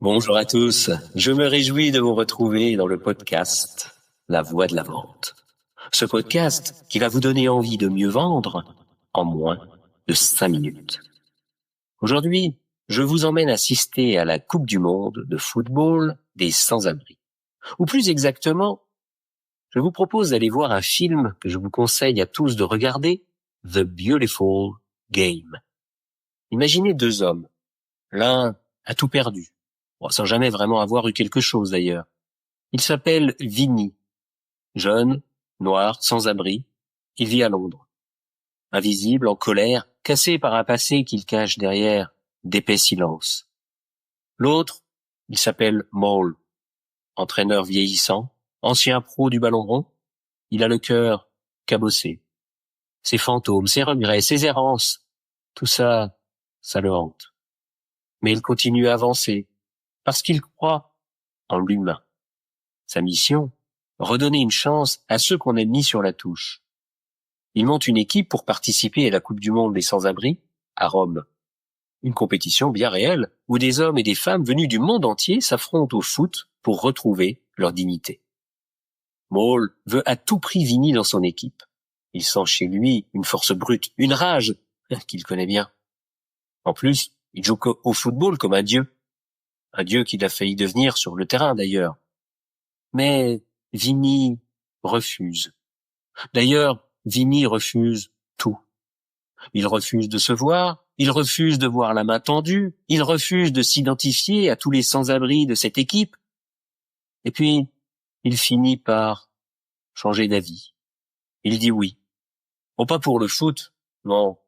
Bonjour à tous, je me réjouis de vous retrouver dans le podcast La Voix de la Vente. Ce podcast qui va vous donner envie de mieux vendre en moins de 5 minutes. Aujourd'hui, je vous emmène assister à la Coupe du Monde de football des sans-abri. Ou plus exactement, je vous propose d'aller voir un film que je vous conseille à tous de regarder, The Beautiful Game. Imaginez deux hommes. L'un a tout perdu. Sans jamais vraiment avoir eu quelque chose d'ailleurs. Il s'appelle Vinny. Jeune, noir, sans abri, il vit à Londres. Invisible, en colère, cassé par un passé qu'il cache derrière d'épais silences. L'autre, il s'appelle Maul. Entraîneur vieillissant, ancien pro du ballon rond, il a le cœur cabossé. Ses fantômes, ses regrets, ses errances, tout ça, ça le hante. Mais il continue à avancer, parce qu'il croit en l'humain. Sa mission, redonner une chance à ceux qu'on a mis sur la touche. Il monte une équipe pour participer à la Coupe du Monde des sans-abri à Rome. Une compétition bien réelle où des hommes et des femmes venus du monde entier s'affrontent au foot pour retrouver leur dignité. Maul veut à tout prix Vinny dans son équipe. Il sent chez lui une force brute, une rage qu'il connaît bien. En plus, il joue au football comme un dieu qu'il a failli devenir sur le terrain d'ailleurs. Mais Vinny refuse. D'ailleurs, Vinny refuse tout. Il refuse de se voir, il refuse de voir la main tendue, il refuse de s'identifier à tous les sans-abri de cette équipe. Et puis, il finit par changer d'avis. Il dit oui. Bon, pas pour le foot, non.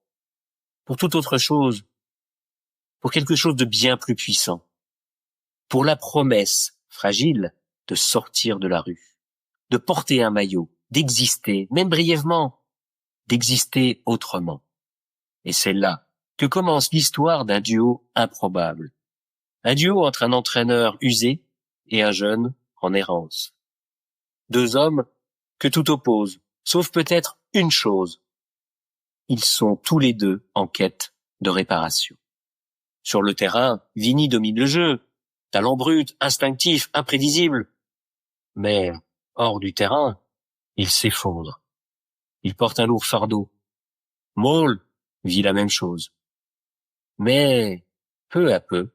Pour toute autre chose. Pour quelque chose de bien plus puissant. Pour la promesse, fragile, de sortir de la rue. De porter un maillot, d'exister, même brièvement, d'exister autrement. Et c'est là que commence l'histoire d'un duo improbable. Un duo entre un entraîneur usé et un jeune en errance. Deux hommes que tout oppose, sauf peut-être une chose. Ils sont tous les deux en quête de réparation. Sur le terrain, Vinny domine le jeu. Talent brut, instinctif, imprévisible. Mais hors du terrain, il s'effondre. Il porte un lourd fardeau. Maul vit la même chose. Mais, peu à peu,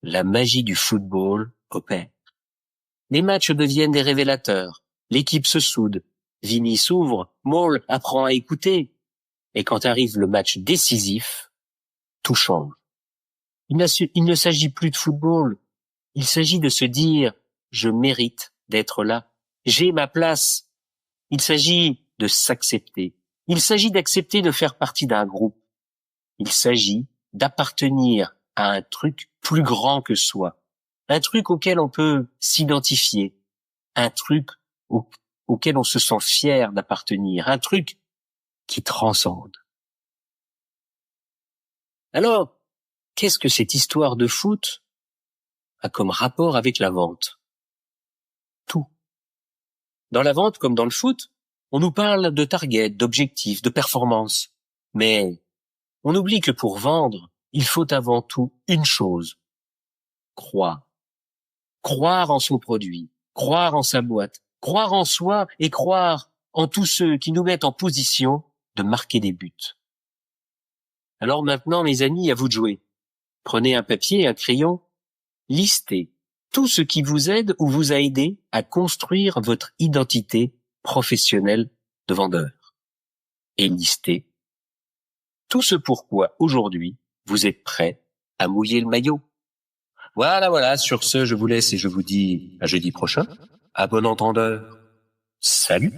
la magie du football opère. Les matchs deviennent des révélateurs. L'équipe se soude. Vinny s'ouvre. Maul apprend à écouter. Et quand arrive le match décisif, tout change. Il ne s'agit plus de football. Il s'agit de se dire, je mérite d'être là. J'ai ma place. Il s'agit de s'accepter. Il s'agit d'accepter de faire partie d'un groupe. Il s'agit d'appartenir à un truc plus grand que soi. Un truc auquel on peut s'identifier. Un truc auquel on se sent fier d'appartenir. Un truc qui transcende. Alors, qu'est-ce que cette histoire de foot a comme rapport avec la vente? Tout. Dans la vente, comme dans le foot, on nous parle de target, d'objectifs, de performance. Mais on oublie que pour vendre, il faut avant tout une chose. Croire. Croire en son produit, croire en sa boîte, croire en soi et croire en tous ceux qui nous mettent en position de marquer des buts. Alors maintenant, mes amis, à vous de jouer. Prenez un papier et un crayon, listez tout ce qui vous aide ou vous a aidé à construire votre identité professionnelle de vendeur. Et listez tout ce pourquoi aujourd'hui vous êtes prêt à mouiller le maillot. Voilà, sur ce, je vous laisse et je vous dis à jeudi prochain. À bon entendeur. Salut!